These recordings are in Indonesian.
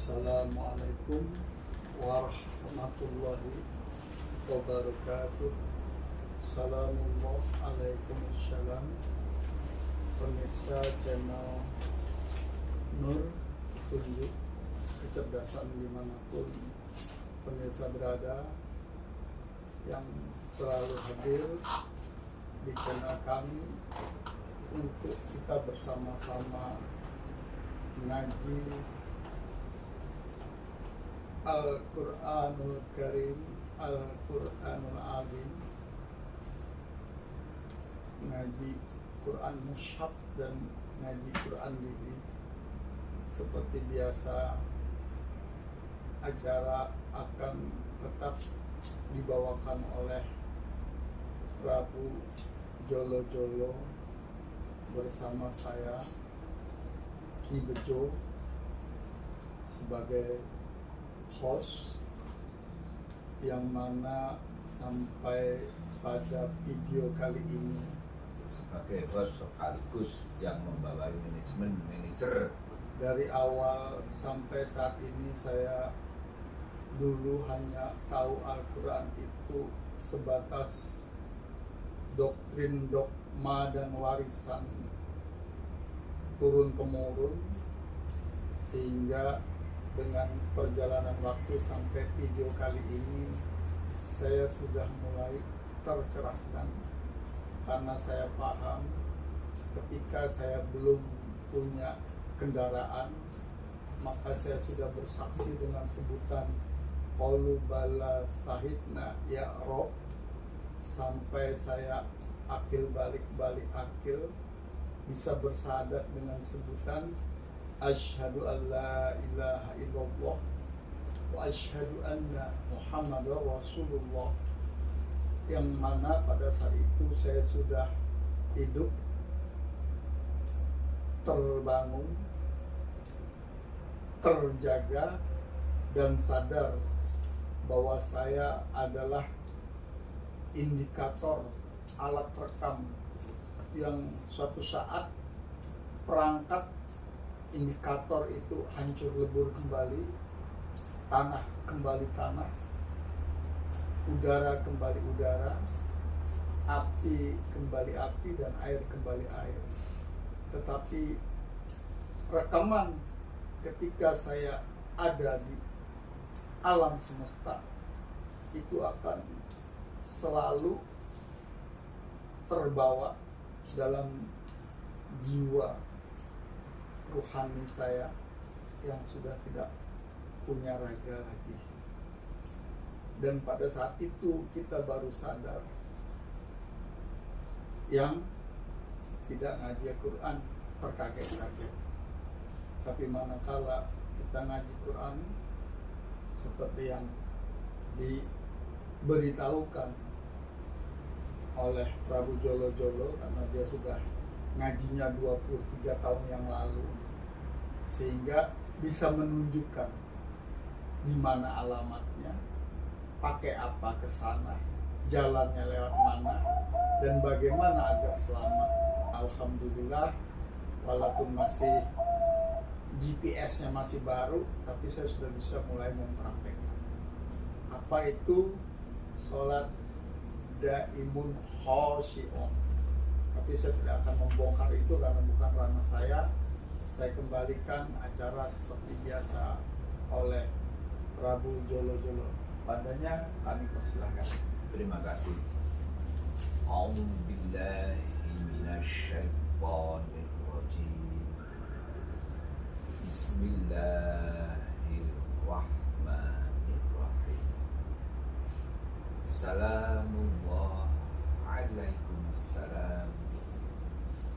Assalamualaikum warahmatullahi wabarakatuh. Assalamualaikum wassalam. Pemirsa channel Nur Tunjuk Kecerdasan dimanapun pemirsa berada, yang selalu hadir di channel kami untuk kita bersama-sama mengaji Al-Quranul Karim, Al-Quranul Azim, ngaji Quran Mushaf dan ngaji Quran Diri. Seperti biasa, acara akan tetap dibawakan oleh Prabu Jolo Jolo bersama saya Ki Bejo sebagai host, yang mana sampai pada video kali ini sebagai host sekaligus yang membawahi manajer. Dari awal sampai saat ini saya dulu hanya tahu Al-Quran itu sebatas doktrin, dogma, dan warisan turun-temurun, sehingga dengan perjalanan waktu sampai video kali ini saya sudah mulai tercerahkan, karena saya paham ketika saya belum punya kendaraan, maka saya sudah bersaksi dengan sebutan qaulu bala sahidna ya Rob, sampai saya akil balik akil bisa bersahadat dengan sebutan asyhadu an la ilaha illallah wa asyhadu anna Muhammadar Rasulullah, yang mana pada saat itu saya sudah hidup, terbangun, terjaga, dan sadar bahwa saya adalah indikator alat rekam yang suatu saat perangkat indikator itu hancur lebur kembali, tanah kembali tanah, udara kembali udara, api kembali api, dan air kembali air. Tetapi rekaman ketika saya ada di alam semesta itu akan selalu terbawa dalam jiwa ruhani saya yang sudah tidak punya raga lagi. Dan pada saat itu kita baru sadar, yang tidak ngaji Quran terkaget-kaget. Tapi manakala kita ngaji Quran seperti yang diberitahukan oleh Prabu Jolo Jolo, karena dia sudah ngajinya 23 tahun yang lalu, sehingga bisa menunjukkan di mana alamatnya, pakai apa ke sana, jalannya lewat mana, dan bagaimana agar selamat. Alhamdulillah, walaupun masih GPS-nya masih baru, tapi saya sudah bisa mulai mempraktekkan apa itu sholat daimun khoshi'un. Tapi saya tidak akan membongkar itu karena bukan ranah saya. Saya kembalikan acara seperti biasa oleh Prabu Jolo Jolo. Padanya kami persilahkan. Terima kasih. A'udzubillahi minasyaitonirrajim. Bismillahirrahmanirrahim. Salamullah alaikum salam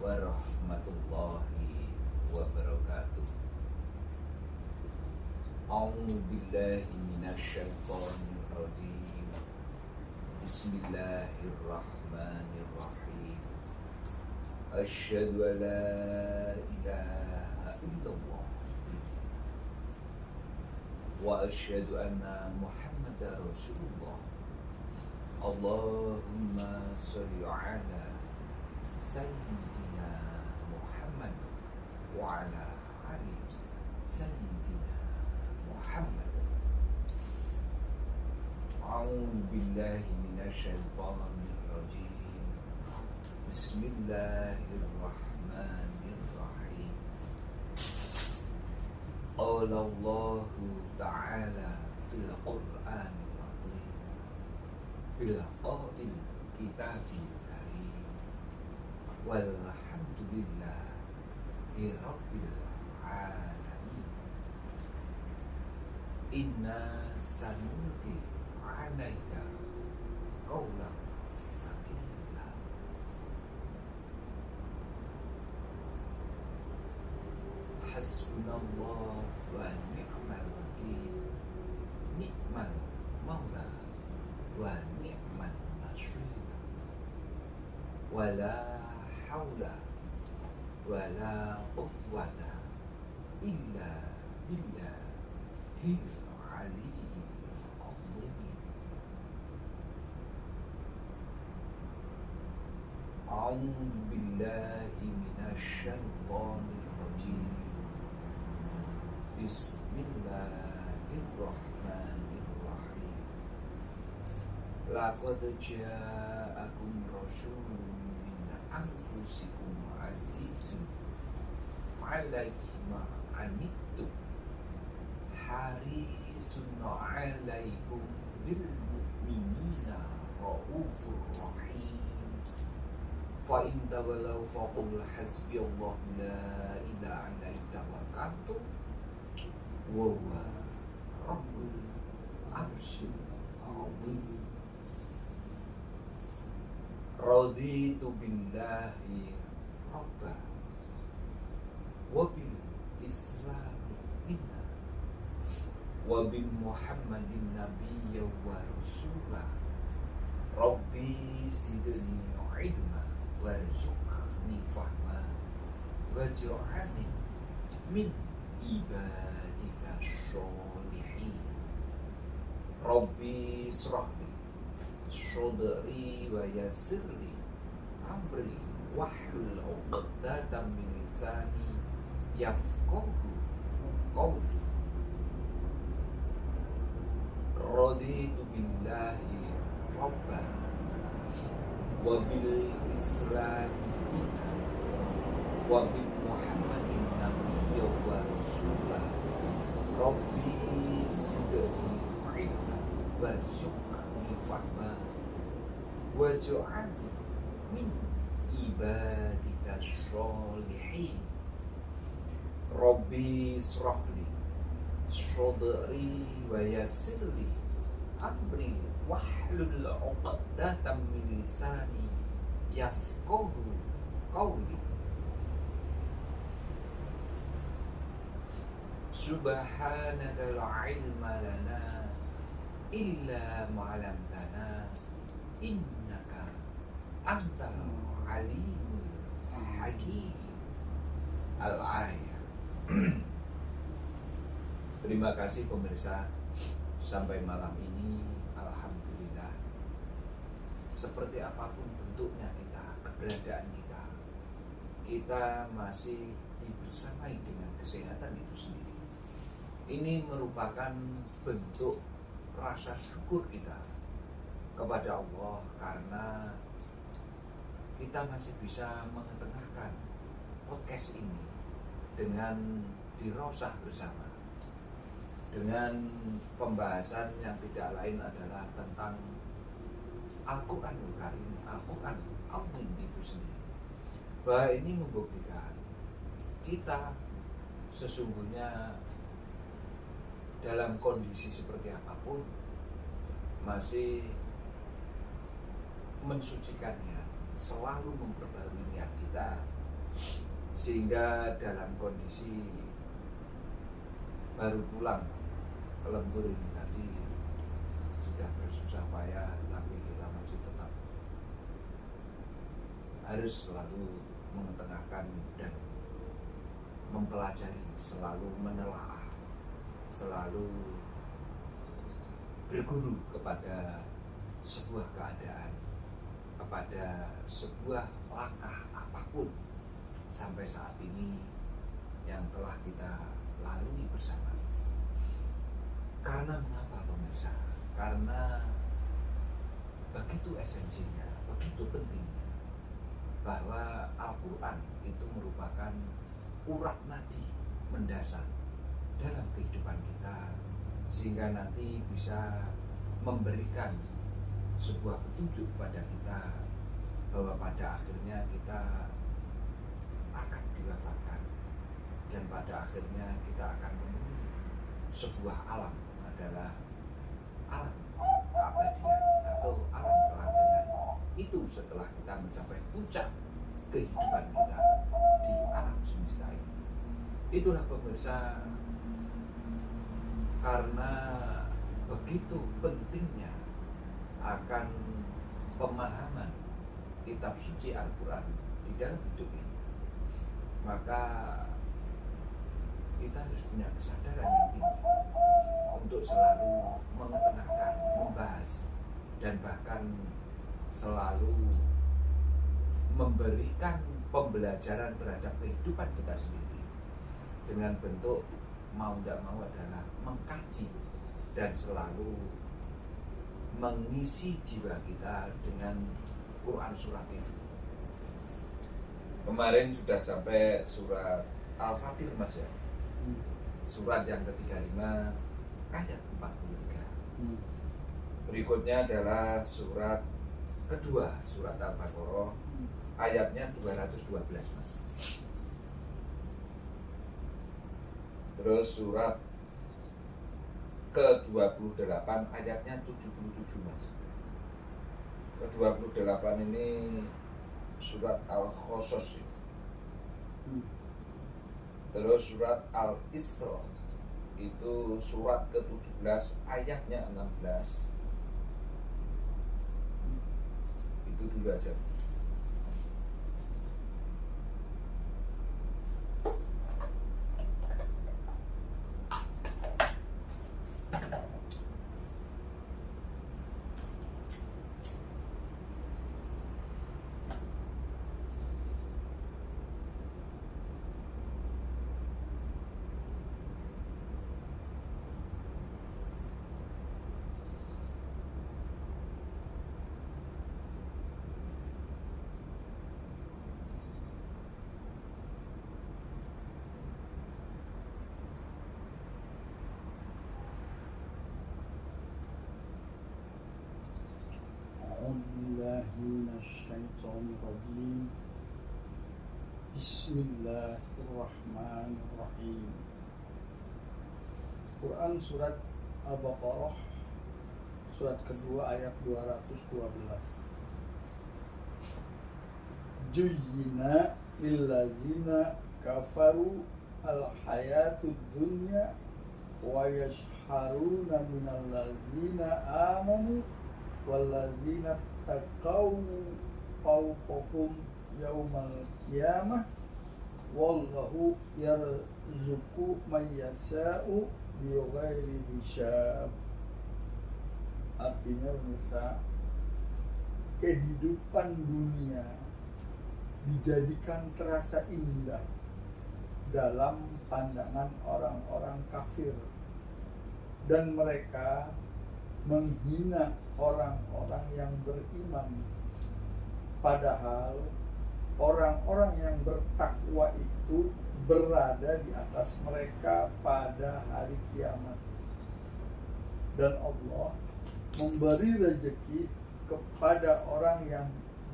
warahmatullahi wabarakatuh. A'udzubillahi minasyaitonirrajim. Bismillahirrahmanirrahim. Asyhadu an la ilaha illallah wa asyhadu anna Muhammadar Rasulullah. Allahumma sholli ala Sayyidina Muhammad wa ala ali Sayyidina بالله من الشيطان الرجيم. بسم الله الرحمن الرحيم. قال الله تعالى في القرآن العظيم بالقائل كتاب الكريم والحمد لله رب العالمين. إنا سنلقي عليك قولا ثقيلا. حسبنا الله ونعم الوكيل نعم المولى ونعم النصير ولا حول ولا قوة إلا بالله العلي العظيم. أعوذ بالله من الشيطان الرجيم. بسم الله الرحمن الرحيم. لقد جاءكم رسول من أنفسكم عزيز عليه ما عنتم حريص عليكم بالمؤمنين رؤوف رحيم. فإن تولوا فقل حسبي الله لا إله إلا توكلت وهو رب العرش العظيم. رضيت بالله ربا وبالإسلام دينا وبمحمد نبيا ورسولا. ربي زدني علما وارزقني فهما واجعلني من عبادك الصالحين. ربي اشرح لي صدري ويسر لي أمري واحلل عقدة من لساني يفقهوا قولي. رضيت بالله ربا وبالإسلام دينا وبمحمد نبيا ورسولا. ربي زدني علما وارزقني فهما واجعلني من عبادك الصالحين. ربي اشرح لي صدري ويسر لي أمري واحلل عقدة من لساني يفقهوا قولي. سبحانك لا علم لنا إلا ما علمتنا إنك أنت العليم الحكيم. Al-Ayah. Terima kasih pemirsa, sampai malam ini alhamdulillah, seperti apapun bentuknya kita, keberadaan kita masih dibersamai dengan kesehatan itu sendiri. Ini merupakan bentuk rasa syukur kita kepada Allah karena kita masih bisa mengetengahkan podcast ini dengan dirosah bersama, dengan pembahasan yang tidak lain adalah tentang Al-Quranul Karim, Al-Quran Al-Azim itu sendiri. Bahwa ini membuktikan kita sesungguhnya dalam kondisi seperti apapun masih mensucikannya, selalu memperbarui niat kita, sehingga dalam kondisi baru pulang ke lembur ini tadi sudah bersusah payah, tapi kita masih tetap harus selalu mengetengahkan dan mempelajari, selalu menelaah, selalu berguru kepada sebuah keadaan, kepada sebuah langkah apapun sampai saat ini yang telah kita lalui bersama. Karena mengapa pemirsa? Karena begitu esensinya, begitu pentingnya, bahwa Al-Quran itu merupakan urat nadi mendasar dalam kehidupan kita, sehingga nanti bisa memberikan sebuah petunjuk pada kita bahwa pada akhirnya kita akan diwafatkan, dan pada akhirnya kita akan menemui sebuah alam, adalah alam keabadian atau alam kelangengan. Itu setelah kita mencapai puncak kehidupan kita di alam semesta ini. Itulah pemirsa, karena begitu pentingnya akan pemahaman kitab suci Al-Quran di dalam hidup ini, maka kita harus punya kesadaran yang tinggi untuk selalu mengetengahkan, membahas, dan bahkan selalu memberikan pembelajaran terhadap kehidupan kita sendiri dengan bentuk mau tidak mau adalah mengkaji dan selalu mengisi jiwa kita dengan Quran surat itu. Kemarin sudah sampai surat Al-Fatir, Mas ya. Surat yang ke-35 ayat 43. Berikutnya adalah surat kedua, surat Al-Baqarah, ayatnya 212, Mas. Terus surat ke-28 ayatnya 77, Mas. Ke-28 ini surat Al-Qasas. Terus surat Al-Isra itu surat ke-17 ayatnya 16. Itu dulu aja. Bismillahirrahmanirrahim. Bismillahirrahmanirrahim. Quran surat Al-Baqarah surat kedua ayat 212. Juyyina lillazina kafaru al-hayatud dunya wa yashharuna minal ladzina amanu walladzina taqaw fawqahum yaumal qiyamah wallahu yarzuqu man yasha'u bighairi hisab. Artinya pemirsa, kehidupan dunia dijadikan terasa indah dalam pandangan orang-orang kafir, dan mereka menghina orang-orang yang beriman, padahal orang-orang yang bertakwa itu berada di atas mereka pada hari kiamat. Dan Allah memberi rezeki kepada orang yang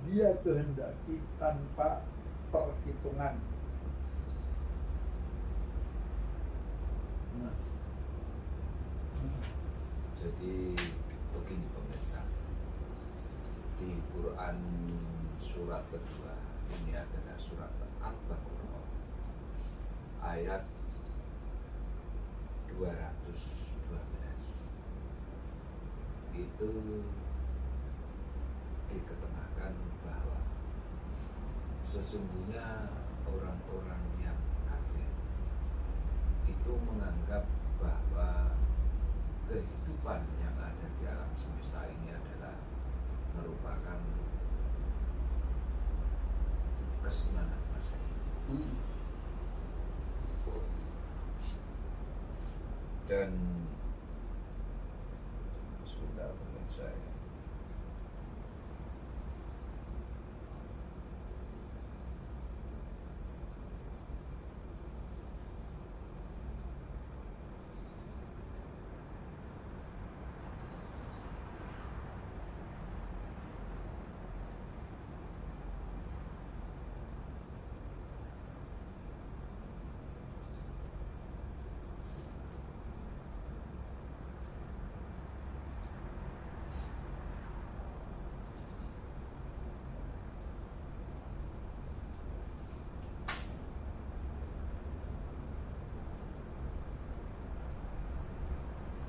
Dia kehendaki tanpa perhitungan. Mas, jadi begini pemirsa, di Quran surat kedua ini adalah surat Al-Baqarah ayat 212. Itu diketengahkan bahwa sesungguhnya orang-orang yang kafir itu menganggap bahwa kehidupan yang ada di alam semesta ini adalah merupakan kesenangan masa ini. Dan sebentar pemirsa ya.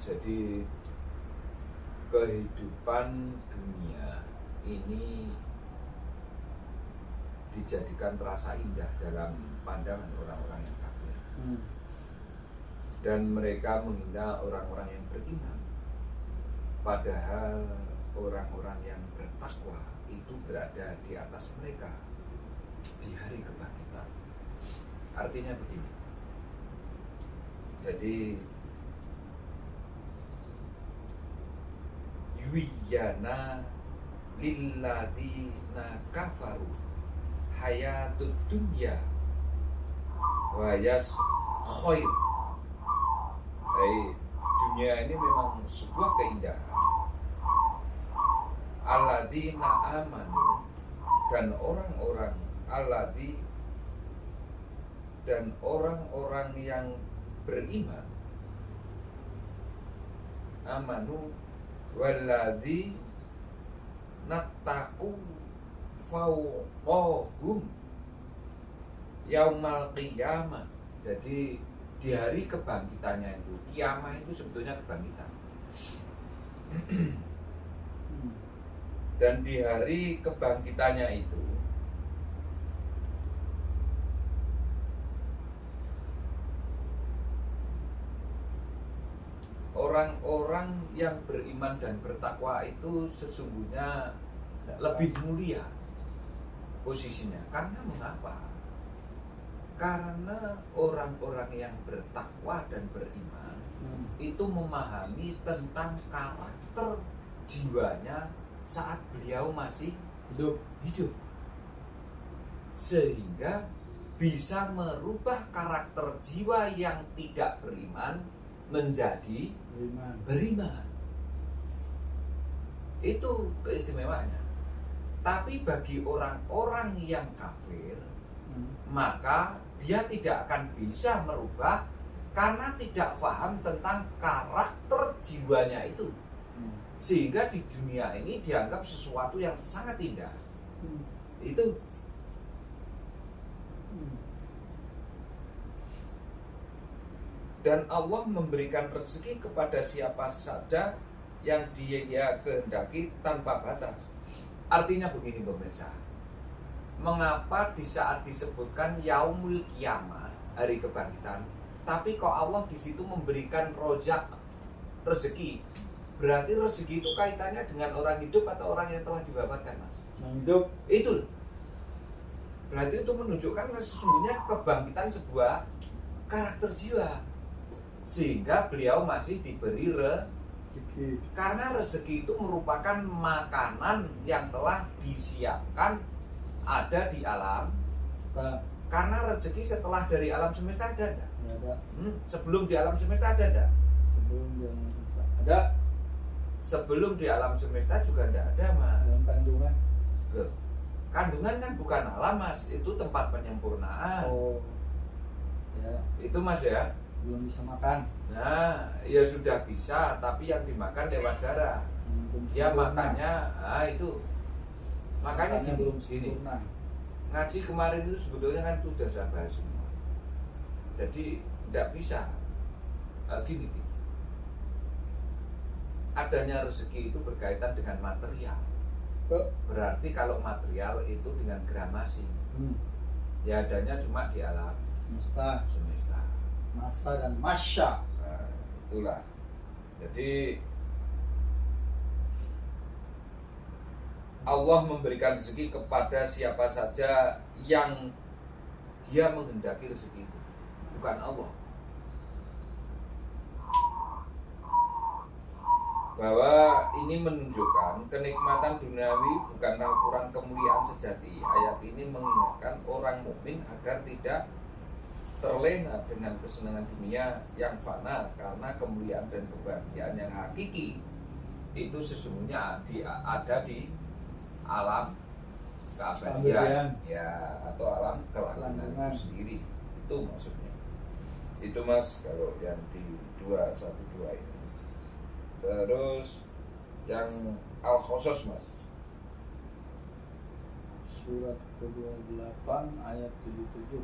Jadi kehidupan dunia ini dijadikan terasa indah dalam pandangan orang-orang yang kafir. Dan mereka menghina orang-orang yang beriman. Padahal orang-orang yang bertakwa itu berada di atas mereka di hari kebangkitan. Artinya begini. Jadi yuwiyana lilladina kafaru hayatud dunya wa yas khair. Dunia ini memang sebuah keindahan. Alladzina amanu, dan orang-orang dan orang-orang yang beriman. Amanu walladzi nattaqu fawqahum yaumal qiyamah. Jadi di hari kebangkitannya itu, kiamah itu sebetulnya kebangkitan. Dan di hari kebangkitannya itu orang-orang yang beriman dan bertakwa itu sesungguhnya lebih mulia posisinya. Karena mengapa? Karena orang-orang yang bertakwa dan beriman itu memahami tentang karakter jiwanya saat beliau masih hidup. Sehingga bisa merubah karakter jiwa yang tidak beriman menjadi beriman. Itu keistimewaannya. Tapi bagi orang-orang yang kafir, maka dia tidak akan bisa merubah karena tidak paham tentang karakter jiwanya itu. Sehingga di dunia ini dianggap sesuatu yang sangat indah. Itu dan Allah memberikan rezeki kepada siapa saja yang dia kehendaki tanpa batas. Artinya begini pemirsa, mengapa di saat disebutkan yaumul kiamah, hari kebangkitan, tapi kok Allah di situ memberikan rozak, rezeki? Berarti rezeki itu kaitannya dengan orang hidup atau orang yang telah diwafatkan, Mas? Hidup. Itu berarti itu menunjukkan sesungguhnya kebangkitan sebuah karakter jiwa. Sehingga beliau masih diberi rezeki. Karena rezeki itu merupakan makanan yang telah disiapkan ada di alam. Karena rezeki setelah dari alam semesta ada enggak? Ada. Sebelum di alam semesta ada enggak? Sebelum di alam semesta ada. Sebelum di alam semesta juga enggak ada, Mas. Dalam kandungan. Loh, kandungan kan bukan alam, Mas. Itu tempat penyempurnaan. Oh. Ya. Itu, Mas, ya. Belum bisa makan. Nah, ya sudah bisa, tapi yang dimakan lewat darah. Dia makannya, itu. Makanya belum gini. sempurna. Ngaji kemarin itu sebetulnya kan itu sudah saya bahas semua. Jadi tidak bisa gini. Adanya rezeki itu berkaitan dengan material. Berarti kalau material itu dengan gramasi. Ya adanya cuma di alam semesta. Masa dan masya. Nah, itulah. Jadi Allah memberikan rezeki kepada siapa saja yang dia menghendaki rezeki itu, bukan Allah. Bahwa ini menunjukkan kenikmatan duniawi bukanlah ukuran kemuliaan sejati. Ayat ini mengingatkan orang mukmin agar tidak terlena dengan kesenangan dunia yang fana, karena kemuliaan dan kebahagiaan yang hakiki itu sesungguhnya ada di alam keabadian, ya, atau alam kelangsungan itu sendiri. Itu maksudnya. Itu, Mas, kalau yang di 212 ini. Terus yang Al-Qasas, Mas. Surat ke-28 ayat 77.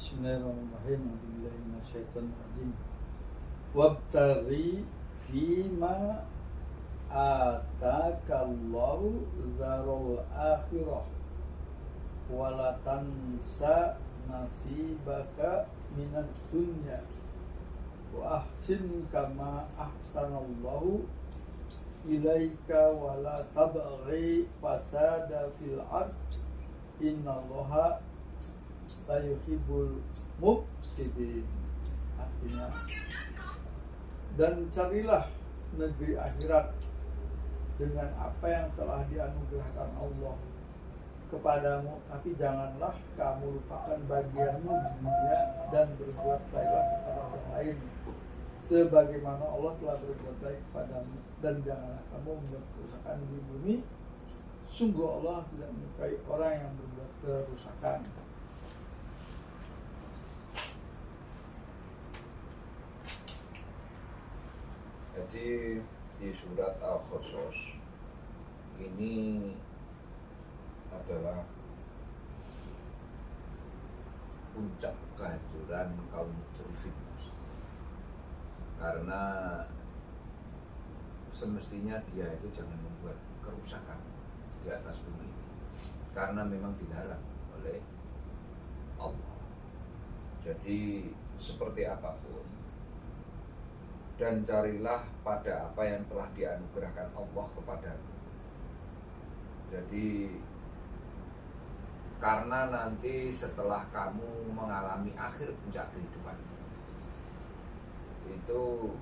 Bismillahirrahmanirrahim. Alhamdulillahi minasyaitonir rajim. Wabtaghi fima atakallahu dzarul akhirah wala tansa nasibaka minad dunya wa ahsin kama ahsanallahu ilaika wala tabghi fasada fil ard innallaha la yuhibbul mufsidin. Artinya, dan carilah negeri akhirat dengan apa yang telah dianugerahkan Allah kepadamu, tapi janganlah kamu lupakan bagianmu di dunia dan berbuat baiklah kepada orang lain sebagaimana Allah telah berbuat baik kepadamu, dan janganlah kamu membuat kerusakan di bumi, sungguh Allah tidak menyukai orang yang berbuat kerusakan. Jadi di surat Al-Qasas ini adalah puncak kehancuran kaum muslimin, karena semestinya dia itu jangan membuat kerusakan di atas bumi, karena memang dilarang oleh Allah. Jadi seperti apapun, dan carilah pada apa yang telah dianugerahkan Allah kepadamu. Jadi karena nanti setelah kamu mengalami akhir puncak kehidupan itu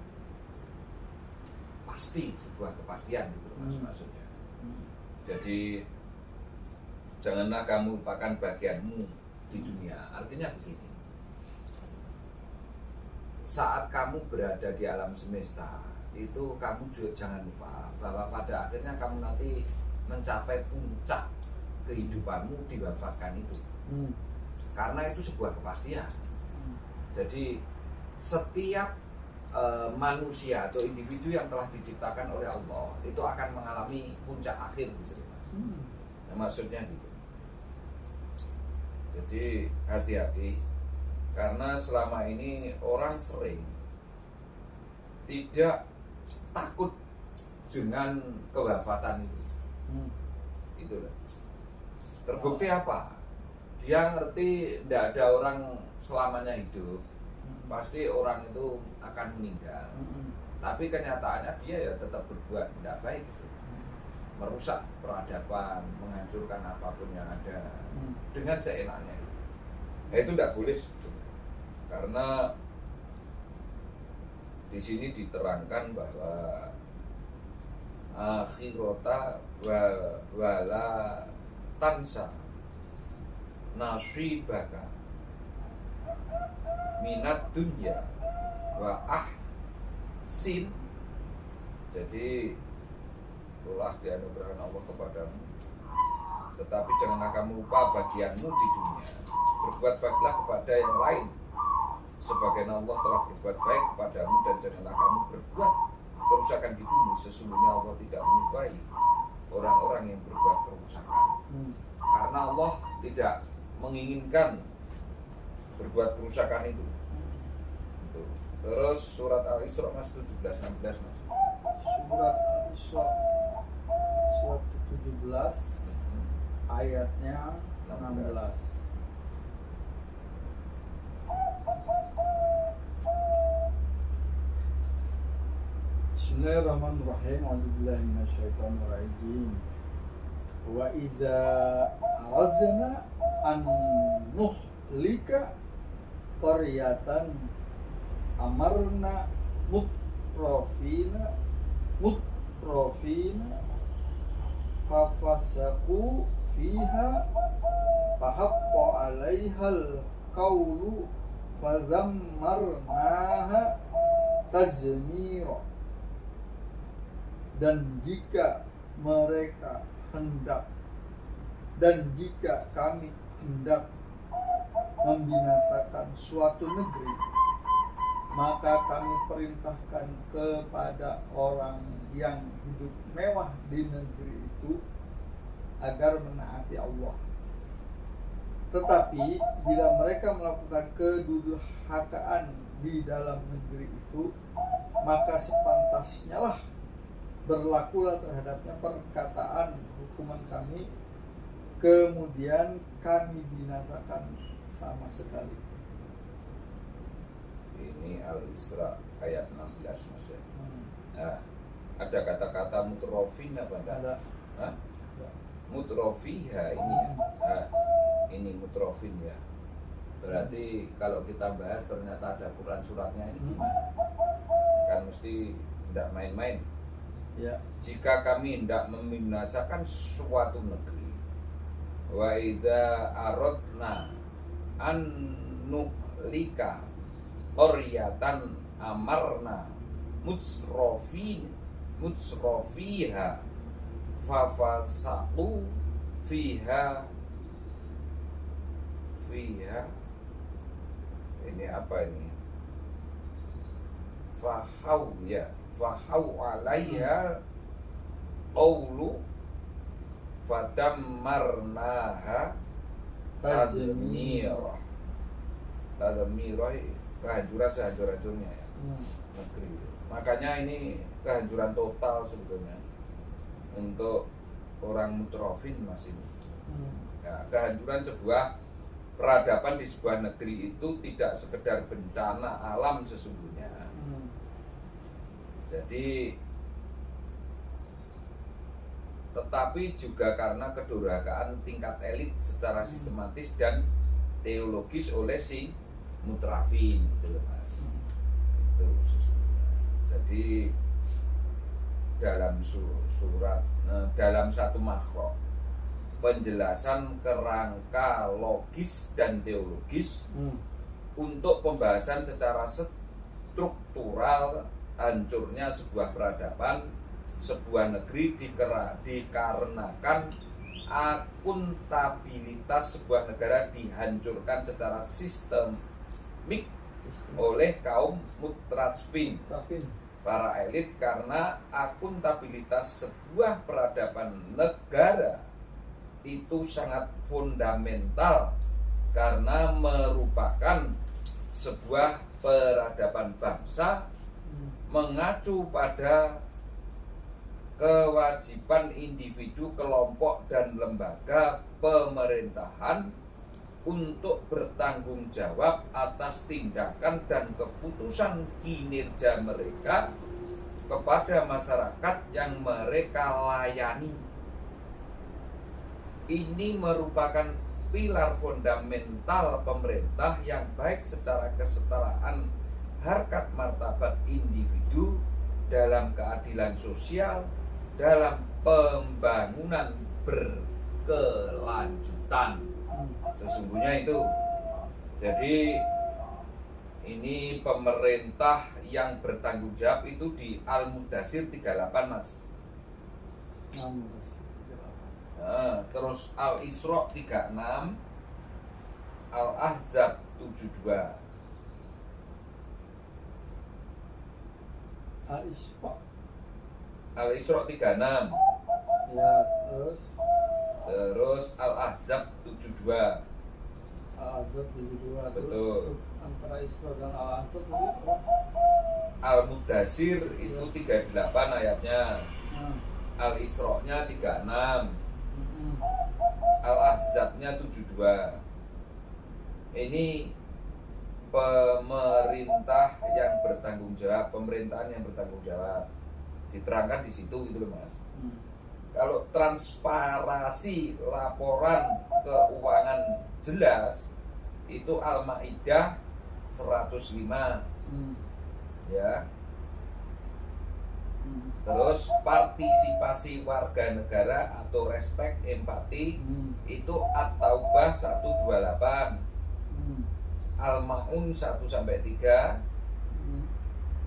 pasti sebuah kepastian gitu maksudnya. Jadi janganlah kamu lupakan bagianmu di dunia. Artinya begini, saat kamu berada di alam semesta itu kamu juga jangan lupa bahwa pada akhirnya kamu nanti mencapai puncak kehidupanmu diwafatkan itu. Karena itu sebuah kepastian. Jadi setiap manusia atau individu yang telah diciptakan oleh Allah itu akan mengalami puncak akhir gitu, Mas. Nah, maksudnya gitu. Jadi hati-hati, karena selama ini orang sering tidak takut dengan kewafatan itu. Itu lah. Terbukti apa? Dia ngerti tidak ada orang selamanya hidup. Pasti orang itu akan meninggal. Tapi kenyataannya dia ya tetap berbuat tidak baik gitu. Merusak peradaban, menghancurkan apapun yang ada dengan seenaknya. Nah, itu tidak boleh sebetulnya. Karena di sini diterangkan bahwa akhirata wala tansa nasibaka minat dunya wa ahsin. Jadi telah dianugerahkan Allah kepadamu, tetapi janganlah kamu lupa bagianmu di dunia. Berbuat baiklah kepada yang lain sebagaimana Allah telah berbuat baik kepadamu, dan janganlah kamu berbuat kerusakan di bumi, sesungguhnya Allah tidak menyukai orang-orang yang berbuat kerusakan. Karena Allah tidak menginginkan berbuat kerusakan itu. Terus surat Al-Isra Mas 17-16 Mas. Surat Al-Isra surat 17 ayatnya 16. Bismillahirrahmanirrahim. A'udzubillahi minasyaitonir rajim. Wa iza aradna an nuhlika qaryatan amarna mutrafina fafasaku fiha fahaqqa 'alaihal qawlu fadammarnaha tajmira. Dan jika mereka hendak, dan jika kami hendak membinasakan suatu negeri, maka kami perintahkan kepada orang yang hidup mewah di negeri itu agar menaati Allah. Tetapi bila mereka melakukan kedurhakaan di dalam negeri itu, maka sepantasnya lah berlakulah terhadapnya perkataan hukuman kami, kemudian kami binasakan sama sekali. Ini Al-Isra ayat 16 Mas ya. Nah, ada kata-kata mutrofin apa enggak? Ada. Hah? Mutrofiha ini ya. Nah, ini mutrofin ya. Berarti kalau kita bahas ternyata ada Quran suratnya ini gimana? Kan mesti tidak main-main. Ya. Jika kami hendak membinasakan suatu negeri, wa idza aradna an nuhlika qaryatan amarna mutsrofiha fafasaqu fiha ini apa ini? Fahau alaiha qawlu fadammarnaha tadmirah. Tadmirah kehancuran sehancur-hancurnya ya, negeri. Makanya ini kehancuran total sebetulnya untuk orang mutrofin Mas ini. Ya, kehancuran sebuah peradaban di sebuah negeri itu tidak sekedar bencana alam sesungguhnya. Jadi tetapi juga karena kedurhakaan tingkat elit secara sistematis dan teologis oleh si mutrafin gitu loh Mas. Itu sesungguhnya. Jadi dalam surat dalam satu makhraj penjelasan kerangka logis dan teologis untuk pembahasan secara struktural hancurnya sebuah peradaban, sebuah negeri dikarenakan akuntabilitas sebuah negara dihancurkan secara sistemik oleh kaum mutrafin, para elit, karena akuntabilitas sebuah peradaban negara itu sangat fundamental karena merupakan sebuah peradaban bangsa mengacu pada kewajiban individu, kelompok, dan lembaga pemerintahan untuk bertanggung jawab atas tindakan dan keputusan kinerja mereka kepada masyarakat yang mereka layani. Ini merupakan pilar fundamental pemerintah yang baik secara kesetaraan harkat martabat individu, dalam keadilan sosial, dalam pembangunan berkelanjutan. Sesungguhnya itu. Jadi ini pemerintah yang bertanggung jawab itu di Al-Mudaththir 38 Mas. Terus Al-Isra 36, Al-Ahzab 72. Al-Isra 36. Ya, terus Al-Ahzab 72. Al-Ahzab 72. Betul. Terus antara Isra dan Al-Ahzab itu Al-Mudaththir itu 38 ayatnya. Al-Isra-nya 36. Al-Ahzab-nya 72. Ini pemerintah yang bertanggung jawab, pemerintahan yang bertanggung jawab, diterangkan di situ gitu loh Mas. Kalau transparansi laporan keuangan jelas itu Al-Maidah 105 ya. Terus partisipasi warga negara atau respek empati itu At-Taubah 128, Al-Ma'un 1-3,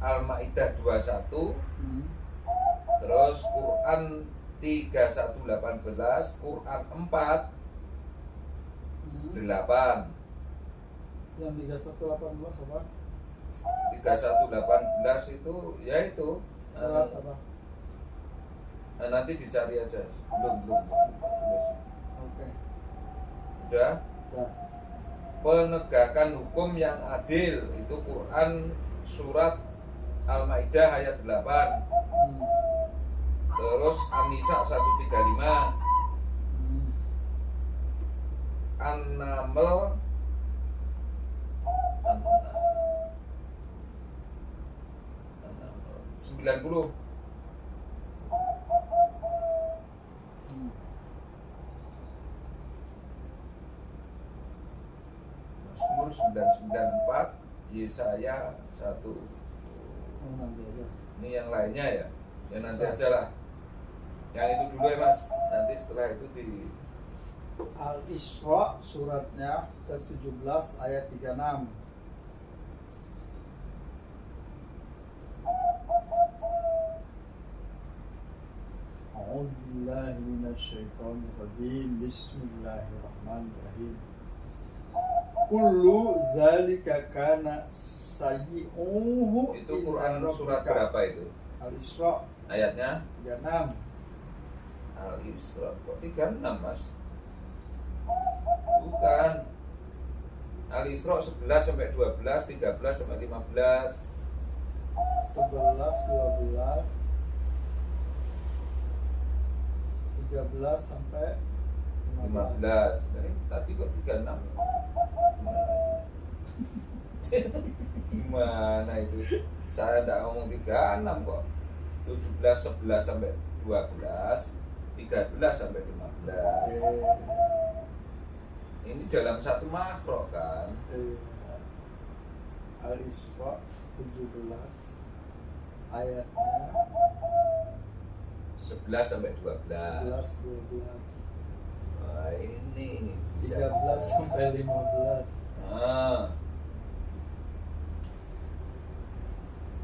Al-Maidah 21, terus Quran 3118, Quran 4 8. Yang 3118 apa? 3118 itu ya itu Surat apa? nanti dicari aja. Belum. Oke. Udah? Nah, penegakan hukum yang adil itu Quran surat Al-Maidah ayat 8. Terus An-Nisa 135, An-Naml 90, Mazmur 994, Yesaya 1. nanti aja. Ini yang lainnya ya, yang nanti aja lah. Yang itu dulu ya Mas, nanti setelah itu di Al-Isra suratnya ke-17 ayat 36. A'udzubillahi minasyaitonirrajim. Bismillahirrahmanirrahim. Kullu zalika kana sayyi'uhu itu Quran surat berapa itu? Al-Isra Ayatnya 36. Al-Isra kok 36 Mas? Bukan. Al-Isra 11 sampai 12, 13 sampai 15. 11, 12, 13 sampai 15. 15. Dari tadi kok 36. Gimana itu? Saya enggak ngomong 36 kok. 17, 11 sampai 12, 13 sampai 15. Ini dalam satu makro kan? Al-Isra 17 ayatnya 11 sampai 12. 11, 12, Wah, ini 13 sampai 15. Ah,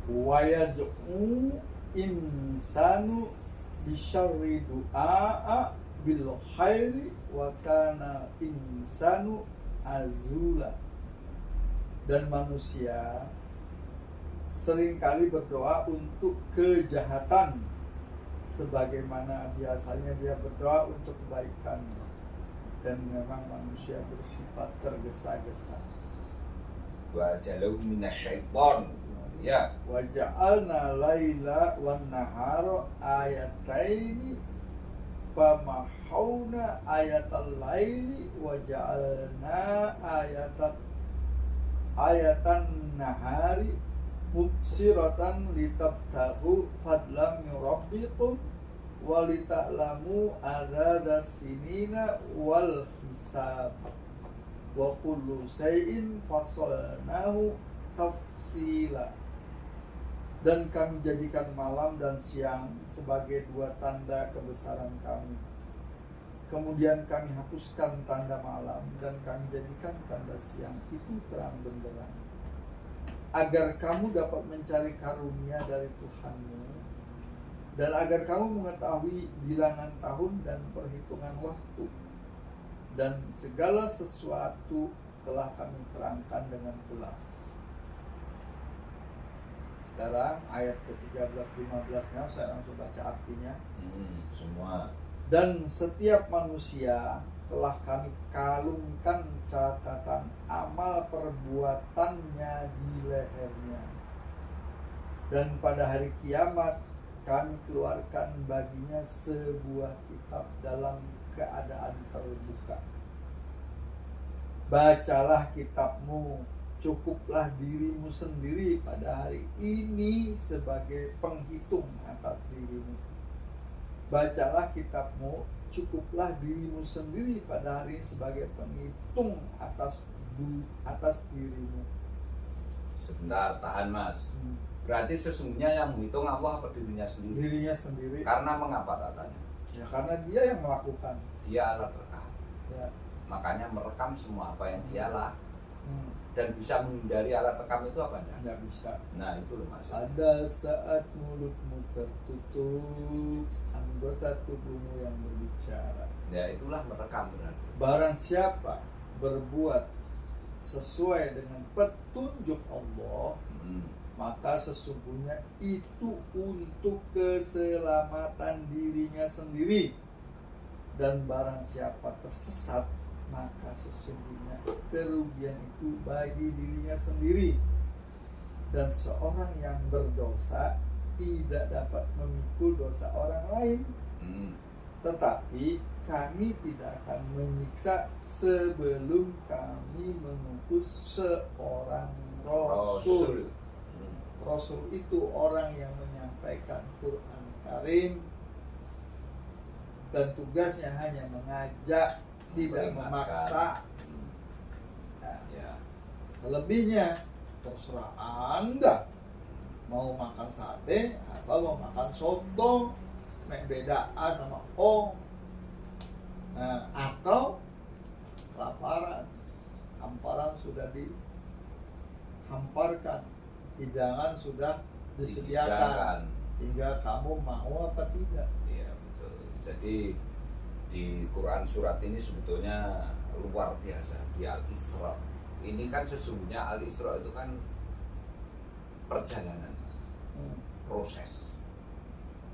Wa yaj'u insanu bisyarri du'a bil khairi wa kana insanu azula. Dan manusia seringkali berdoa untuk kejahatan sebagaimana biasanya dia berdoa untuk kebaikan, dan memang manusia bersifat tergesa-gesa. wa jalau minasyaiton. Ya, Wa ja'alna laila wan nahara ayataini famahawna ayatal laili wa ja'alna ayatan nahari mubsiratan litabtahu fadlam min rabbikum wa lita'lamu adada sinina wal hisab wa kullu shay'in fasalnahu tafsila. Dan kami jadikan malam dan siang sebagai dua tanda kebesaran kami. Kemudian kami hapuskan tanda malam dan kami jadikan tanda siang itu terang benderang, agar kamu dapat mencari karunia dari Tuhanmu, dan agar kamu mengetahui bilangan tahun dan perhitungan waktu. Dan segala sesuatu telah kami terangkan dengan jelas. Sekarang ayat ke-13-15-nya saya langsung baca artinya. semua. Dan setiap manusia telah kami kalungkan catatan amal perbuatannya di lehernya. Dan pada hari kiamat kami keluarkan baginya sebuah kitab dalam keadaan terbuka. Bacalah kitabmu, cukuplah dirimu sendiri pada hari ini sebagai penghitung atas dirimu. Bacalah kitabmu, cukuplah dirimu sendiri pada hari ini sebagai penghitung atas dirimu. Sebentar, tahan Mas. Berarti sesungguhnya yang menghitung Allah apa dirinya sendiri? Dirinya sendiri. Karena mengapa tatanya? Ya karena dia yang melakukan. Dia alat rekam. Ya. Makanya merekam semua apa yang dialah. Dan bisa menghindari alat rekam itu apa enggak? Nggak bisa. Nah itu loh maksudnya. Ada saat mulutmu tertutup, anggota tubuhmu yang berbicara. Ya itulah merekam berarti. Barang siapa berbuat sesuai dengan petunjuk Allah, maka sesungguhnya itu untuk keselamatan dirinya sendiri. Dan barang siapa tersesat, maka sesungguhnya kerugian itu bagi dirinya sendiri, dan seorang yang berdosa tidak dapat memikul dosa orang lain. Tetapi kami tidak akan menyiksa sebelum kami mengutus seorang Rasul. Rasul itu orang yang menyampaikan Quran Karim dan tugasnya hanya mengajak, tidak memaksa. Nah, selebihnya terserah Anda mau makan sate apa mau makan soto, beda A sama O. Nah, atau kelaparan, hamparan sudah dihamparkan, hidangan sudah disediakan, tinggal kamu mau apa tidak. Iya, betul. Jadi di Quran surat ini sebetulnya luar biasa. Di Al-Isra ini kan sesungguhnya Al-Isra itu kan perjalanan, proses,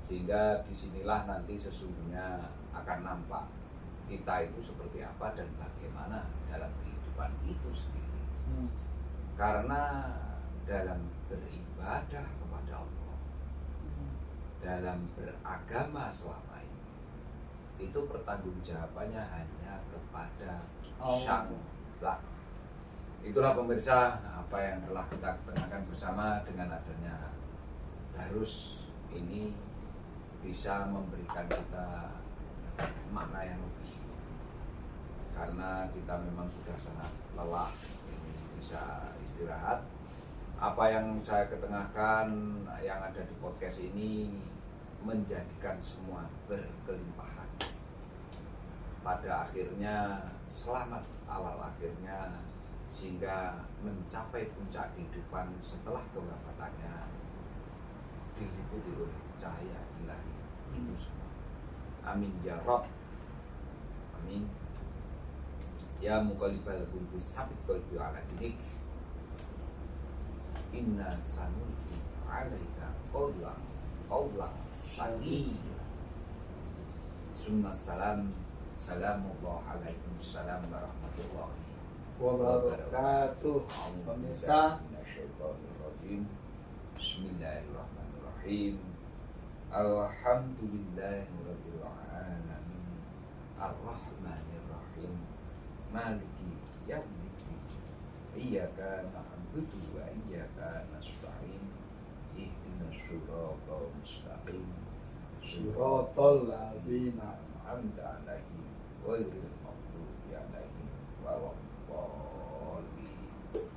sehingga disinilah nanti sesungguhnya akan nampak kita itu seperti apa dan bagaimana dalam kehidupan itu sendiri. Karena dalam beribadah kepada Allah, dalam beragama selama ini, itu pertanggungjawabannya hanya kepada Sang Zat. Itulah pemirsa apa yang telah kita ketengahkan bersama. Dengan adanya Darus ini bisa memberikan kita makna yang lebih, karena kita memang sudah sangat lelah, ini bisa istirahat. Apa yang saya ketengahkan yang ada di podcast ini menjadikan semua berkelimpahan. Pada akhirnya selamat awal akhirnya, sehingga mencapai puncak kehidupan setelah kewafatannya diliputi oleh cahaya ilahi itu semua. Amin ya Rabb. Amin. Ya muqallibal qulubi tsabbit qalbi ala dinik. Inna sanulqi 'alaika qawlan tsaqila. Summa salam. Salamullah alaikum salam warahmatullahi wabarakatuh. Pemirsa, Bismillahirrahmanirrahim. Alhamdulillahirabbil alamin. Arrahmanirrahim. Maliki yaumiddin. Iyyaka na'budu wa iyyaka nasta'in. Ihdinas shiratal mustaqim. Shiratal ladzina an'amta 'alaihim ghairil maghdubi 'alaihim waladdallin.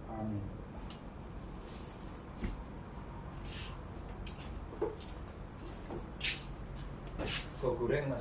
Amin. Kok goreng Mas?